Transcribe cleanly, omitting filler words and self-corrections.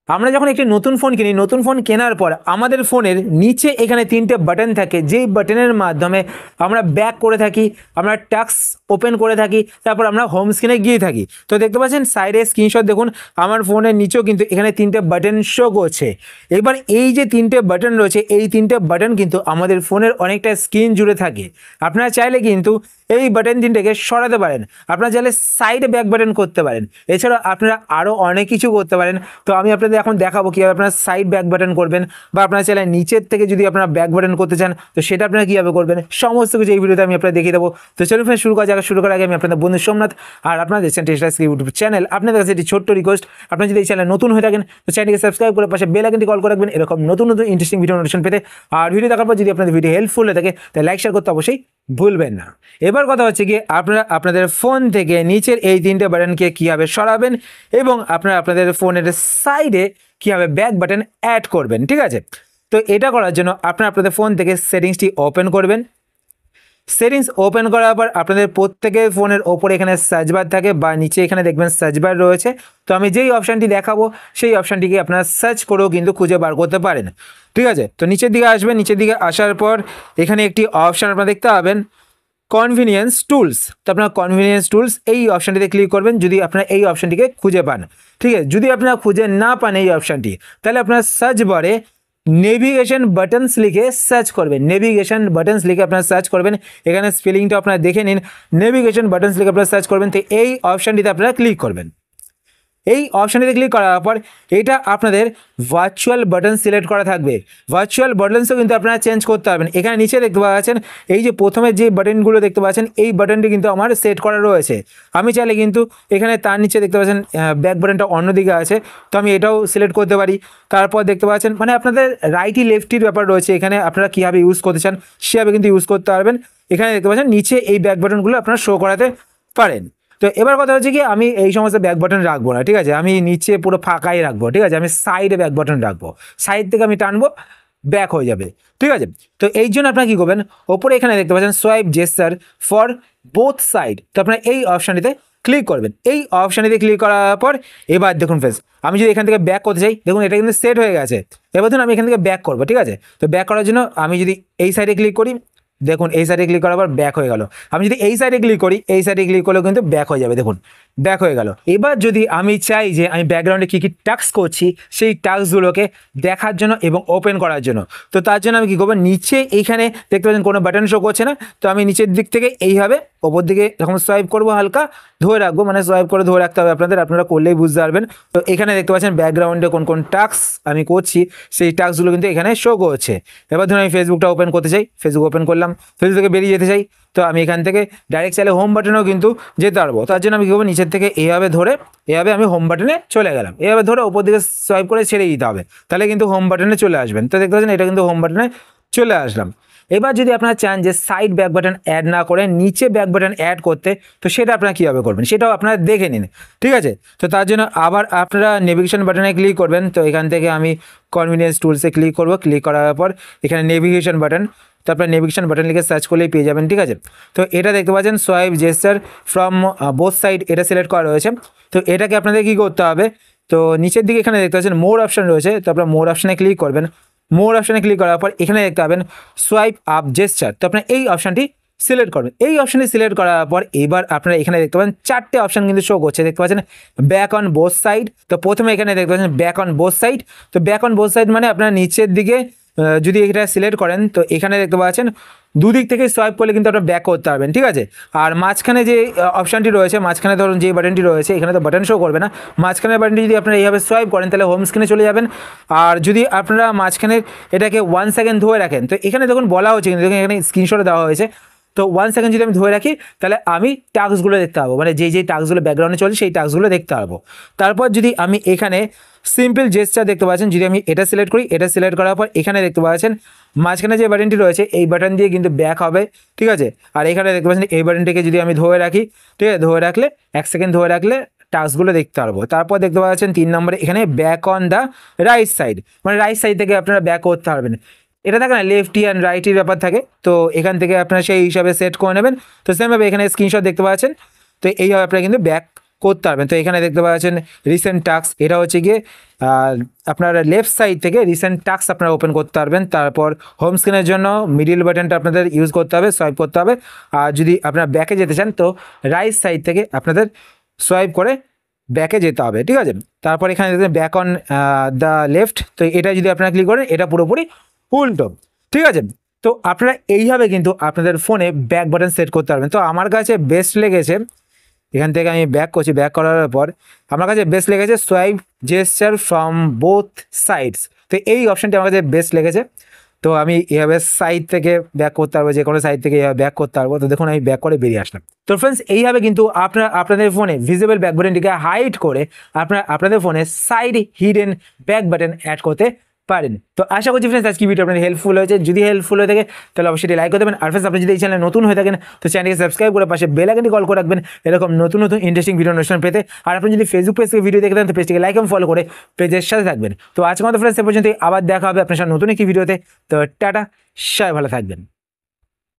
আমরা যখন একটি নতুন ফোন কিনি, নতুন ফোন কেনার পর আমাদের ফোনের নিচে এখানে 3টে বাটন থাকে, যেই বাটনের মাধ্যমে আমরা ব্যাক করে থাকি, আমরা টাস্ক ওপেন করে থাকি, তারপর আমরা হোম স্ক্রিনে গিয়ে থাকি। তো দেখতে পাচ্ছেন সাইডে স্ক্রিনশট দেখুন, আমার ফোনের নিচেও কিন্তু এখানে 3টে বাটন শো করছে। এবার এই যে 3টে বাটন রয়েছে, এই 3টে বাটন কিন্তু আমাদের ফোনের অনেকটা স্ক্রিন জুড়ে থাকে। আপনারা চাইলে কিন্তু এই বাটন 3টাকে সরাতে পারেন, আপনারা চাইলে সাইডে ব্যাক বাটন করতে পারেন, এছাড়া আপনারা আরও অনেক কিছু করতে পারেন। তো আমি আপনাদের এখন দেখাবো কীভাবে আপনারা সাইড ব্যাক বাটন করবেন, বা আপনারা চাইলে নিচের থেকে যদি আপনারা ব্যাক বাটন করতে চান তো সেটা আপনারা কীভাবে করবেন, সমস্ত কিছু এই ভিডিওতে আমি আপনাদের দেখিয়ে দেবো। তো চলুন ফ্রেন্ড শুরু করার আগে আমি আপনাদের বন্ধু সোমনাথ, আর আপনারা দেখছেন টেস্টার্স ইউটিউব চ্যানেল। আপনাদের কাছে একটি ছোট্ট রিকোয়েস্ট, আপনারা যদি এই চ্যানেল নতুন হয়ে থাকেন তো চ্যানেলকে সাবস্ক্রাইব করে পাশে বেল আইকনটি কল করে রাখবেন এরকম নতুন নতুন ইন্টারেস্টিং ভিডিও নোটিফিকেশন পেতে। আর ভিডিও দেখার পর যদি আপনাদের ভিডিও হেল্পফুল হয়ে থাকে তাহলে লাইক শেয়ার করতে অবশ্যই ভুলবেন না। এবার কথা হচ্ছে কি, আপনারা আপনাদের ফোন থেকে নিচের এই 3টে বাটনকে কীভাবে সরাবেন এবং আপনারা আপনাদের ফোনের সাইডে কীভাবে ব্যাক বাটন অ্যাড করবেন। ঠিক আছে, তো এটা করার জন্য আপনারা আপনাদের ফোন থেকে সেটিংসটি ওপেন করবেন। সেটিংস ওপেন করার পর আপনাদের প্রত্যেকের ফোনের ওপরে এখানে সার্চ বার থাকে, বা নিচে এখানে দেখবেন সার্চ বার রয়েছে। তো আমি যেই অপশানটি দেখাবো সেই অপশানটিকে আপনারা সার্চ করেও কিন্তু খুঁজে বার করতে পারেন। ঠিক আছে, তো নিচের দিকে আসবেন, নিচের দিকে আসার পর এখানে একটি অপশান আপনারা দেখতে পাবেন কনভিনিয়েন্স টুলস। তো আপনার কনভিনিয়েন্স টুলস এই অপশানটিতে ক্লিক করবেন যদি আপনারা এই অপশানটিকে খুঁজে পান। ঠিক আছে, যদি আপনারা খুঁজে না পান এই অপশানটি, তাহলে আপনার সার্চ বারে নেভিগেশন বাটনস লিখে সার্চ করবেন। নেভিগেশন বাটনস লিখে আপনারা সার্চ করবেন, এখানে স্পেলিংটা আপনারা দেখে নিন। নেভিগেশন বাটনস লিখে আপনারা সার্চ করবেন, তো এই অপশানটিতে আপনারা ক্লিক করবেন। এই অপশানটিতে ক্লিক করার পর এটা আপনাদের ভার্চুয়াল বাটন সিলেক্ট করা থাকবে। ভার্চুয়াল বাটনসও কিন্তু আপনারা চেঞ্জ করতে পারবেন। এখানে নিচে দেখতে পাচ্ছেন এই যে প্রথমে যে বাটনগুলো দেখতে পাচ্ছেন, এই বাটনটি কিন্তু আমার সেট করা রয়েছে। আমি চাইলে কিন্তু এখানে তার নিচে দেখতে পাচ্ছেন ব্যাক বাটনটা অন্যদিকে আছে, তো আমি এটাও সিলেক্ট করতে পারি। তারপর দেখতে পাচ্ছেন মানে আপনাদের রাইটি লেফটির ব্যাপার রয়েছে, এখানে আপনারা কীভাবে ইউজ করতে চান সেভাবে কিন্তু ইউজ করতে পারবেন। এখানে দেখতে পাচ্ছেন নিচে এই ব্যাক বাটনগুলো আপনারা শো করাতে পারেন। তো এবার কথা হচ্ছে কি, আমি এই সমস্ত ব্যাক বাটন রাখবো না। ঠিক আছে, আমি নিচে পুরো ফাঁকাই রাখবো। ঠিক আছে, আমি সাইডে ব্যাক বাটন রাখবো, সাইড থেকে আমি টানবো ব্যাক হয়ে যাবে। ঠিক আছে, তো এই জন্য আপনারা কী করবেন, ওপরে এখানে দেখতে পাচ্ছেন swipe gesture for both side, তো আপনারা এই অপশানটিতে ক্লিক করবেন। এই অপশানটিতে ক্লিক করার পর এবার দেখুন ফ্রেন্ডস, আমি যদি এখান থেকে ব্যাক করতে চাই, দেখুন এটা কিন্তু সেট হয়ে গেছে। এবার ধরুন আমি এখান থেকে ব্যাক করবো। ঠিক আছে, তো ব্যাক করার জন্য আমি যদি এই সাইডে ক্লিক করি, দেখুন এই সাইডে ক্লিক করার পর ব্যাক হয়ে গেল। আমি যদি এই সাইডে ক্লিক করি, এই সাইডে ক্লিক করলেও কিন্তু ব্যাক হয়ে যাবে, দেখুন ব্যাক হয়ে গেল। এবার যদি আমি চাই যে আমি ব্যাকগ্রাউন্ডে কী কী টাস্ক করছি সেই টাস্কগুলোকে দেখার জন্য এবং ওপেন করার জন্য, তো তার জন্য আমি কী করবো, নিচে এইখানে দেখতে পাচ্ছেন কোনো বাটন শো করছে না, তো আমি নিচের দিক থেকে এইভাবে ওপর দিকে যখন সোয়াইপ করবো হালকা ধরে রাখবো, মানে সোয়াইপ করে ধরে রাখতে হবে আপনাদের, আপনারা করলেই বুঝতে পারবেন। তো এখানে দেখতে পাচ্ছেন ব্যাকগ্রাউন্ডে কোন কোন টাস্ক আমি করছি সেই টাস্কগুলো কিন্তু এখানে শো করছে। এবার ধরুন আমি ফেসবুকটা ওপেন করতে চাই, ফেসবুক ওপেন করলাম, ফেসবুক থেকে বেরিয়ে যেতে চাই, তো আমি এখান থেকে ডাইরেক্ট চাইলে হোম বাটনেও কিন্তু যেতে পারবো। তার জন্য আমি কী করবো, নিচের থেকে এইভাবে ধরে এভাবে আমি হোম বাটনে চলে গেলাম, এভাবে ধরে ওপর দিকে সোয়াইপ করে ছেড়ে দিতে হবে, তাহলে কিন্তু হোম বাটনে চলে আসবেন। তো দেখতে পাচ্ছেন এটা কিন্তু হোম বাটনে চলে আসলাম। এবার যদি আপনারা চান যে সাইড ব্যাক বাটন অ্যাড না করে নিচে ব্যাক বাটন অ্যাড করতে, তো সেটা আপনারা কীভাবে করবেন সেটাও আপনারা দেখে নিন। ঠিক আছে, তো তার জন্য আবার আপনারা নেভিগেশন বাটনে ক্লিক করবেন। তো এখান থেকে আমি কনভিনিয়েন্স টুলসে ক্লিক করব, ক্লিক করার পর এখানে নেভিগেশন বাটন, তারপরে নেভিগেশন বাটন লিখে সার্চ করলেই পেয়ে যাবেন। ঠিক আছে, তো এটা দেখতে পাচ্ছেন swipe gesture from both side, এটা সিলেক্ট করা রয়েছে। তো এটাকে আপনাদের কী করতে হবে, তো নিচের দিকে এখানে দেখতে পাচ্ছেন মোর অপশান রয়েছে, তো আপনারা মোর অপশানে ক্লিক করবেন। মোর অপশানে ক্লিক করার পর এখানে দেখতে পাবেন সোয়াইপ আপ জেস্টার, তো আপনারা এই অপশানটি সিলেক্ট করবেন। এই অপশানটি সিলেক্ট করার পর এবার আপনারা এখানে দেখতে পাচ্ছেন 4টে অপশান কিন্তু শো করছে, দেখতে পাচ্ছেন ব্যাক অন বোথ সাইড। তো প্রথমে এখানে দেখতে পাচ্ছেন ব্যাক অন বোথ সাইড, তো ব্যাক অন বোথ সাইড মানে আপনারা নিচের দিকে যদি এটা সিলেক্ট করেন, তো এখানে দেখতে পাচ্ছেন দুদিক থেকে সোয়াইপ করলে কিন্তু আপনারা ব্যাক করতে পারবেন। ঠিক আছে, আর মাঝখানে যে অপশানটি রয়েছে, মাঝখানে ধরুন যে বাটনটি রয়েছে, এখানে তো বাটন শো করবে না, মাঝখানের বাটনটি যদি আপনারা এইভাবে সোয়াইপ করেন তাহলে হোম স্ক্রিনে চলে যাবেন। আর যদি আপনারা মাঝখানের এটাকে 1 সেকেন্ড ধরে রাখেন, তো এখানে দেখুন বলা হচ্ছে কিন্তু দেখুন এখানে স্ক্রিনশটে দেওয়া হয়েছে, তো 1 সেকেন্ড যদি আমি ধরে রাখি তাহলে আমি টাস্কগুলো দেখতে পাবো, মানে যেই টাস্কগুলো ব্যাকগ্রাউন্ডে চলছে সেই টাস্কগুলো দেখতে পারবো। তারপর যদি আমি এখানে সিম্পল জেস্টার দেখতে পাচ্ছেন, যদি আমি এটা সিলেক্ট করি, এটা সিলেক্ট করার পর এখানে দেখতে পাচ্ছেন মাঝখানে যে বাটনটি রয়েছে এই বাটন দিয়ে কিন্তু ব্যাক হবে। ঠিক আছে, আর এখানে দেখতে পাচ্ছেন এই বাটনটিকে যদি আমি ধরে রাখি, ঠিক আছে, ধরে রাখলে 1 সেকেন্ড ধরে রাখলে টাস্কগুলো দেখতে পারবো। তারপর দেখতে পাচ্ছেন 3 নম্বরে এখানে back on the right side, মানে রাইট সাইড থেকে আপনারা ব্যাক করতে পারবেন। এটা থাকে না লেফটি অ্যান্ড রাইটের ব্যাপার থাকে, তো এখান থেকে আপনারা সেই হিসাবে সেট করে নেবেন। তো সেমভাবে এখানে স্ক্রিনশট দেখতে পাচ্ছেন, তো এইভাবে আপনারা কিন্তু ব্যাক করতে পারবেন। তো এখানে দেখতে পাচ্ছেন রিসেন্ট টাস্ক, এটা হচ্ছে গিয়ে আপনার লেফট সাইড থেকে রিসেন্ট টাস্ক আপনারা ওপেন করতে পারবেন। তারপর হোম স্ক্রিনের জন্য মিডিল বাটনটা আপনাদের ইউজ করতে হবে, সোয়াইপ করতে হবে। আর যদি আপনারা ব্যাকে যেতে চান তো রাইট সাইড থেকে আপনাদের সোয়াইপ করে ব্যাকে যেতে হবে, ঠিক আছে। তারপর এখানে দেখবেন ব্যাক অন দ্য লেফট, তো এটা যদি আপনারা ক্লিক করেন এটা পুরোপুরি উল্টো, ঠিক আছে। তো আপনারা এইভাবে কিন্তু আপনাদের ফোনে ব্যাক বাটন সেট করতে পারবেন। তো আমার কাছে বেস্ট লেগেছে, এখান থেকে আমি ব্যাক করছি, ব্যাক করার পর আমার কাছে বেস্ট লেগেছে swipe gesture from both sides. তো এই অপশানটি আমার কাছে বেস্ট লেগেছে। তো আমি এভাবে সাইড থেকে ব্যাক করতে পারবো, যে কোনো সাইড থেকে এভাবে ব্যাক করতে পারবো। তো দেখুন আমি ব্যাক করে বেরিয়ে আসলাম। তো ফ্রেন্ডস এইভাবে কিন্তু আপনাদের ফোনে ভিজিবল ব্যাক বাটনটিকে হাইড করে আপনাদের ফোনে side hidden back button add করতে পারেন। তো আশা করছি ফ্রেন্ডস আজকে ভিডিও আপনাদের হেল্পফুল হয়েছে। যদি হেল্পফুল হয়ে থাকে তাহলে অবশ্যই লাইক করে দেবেন। আর ফ্রেন্ডস আপনি যদি এই চ্যানেলে নতুন হয়ে থাকেন তো চ্যানেলকে সাবস্ক্রাইব করে পাশে বেল আইকনটি কল করে রাখবেন এরকম নতুন নতুন ইন্টারেস্টিং ভিডিও অনুষ্ঠান পেতে। আর আপনি যদি ফেসবুক পেজ থেকে ভিডিও দেখে দেন তো পেজটিকে লাইক এবং ফলো করে পেজের সাথে থাকবেন। তো আজকে আমাদের ফ্রেন্ডস এ পর্যন্ত, আবার দেখা হবে আপনার সাথে নতুন একটি ভিডিওতে। তো টাটা, সবাই ভালো থাকবেন।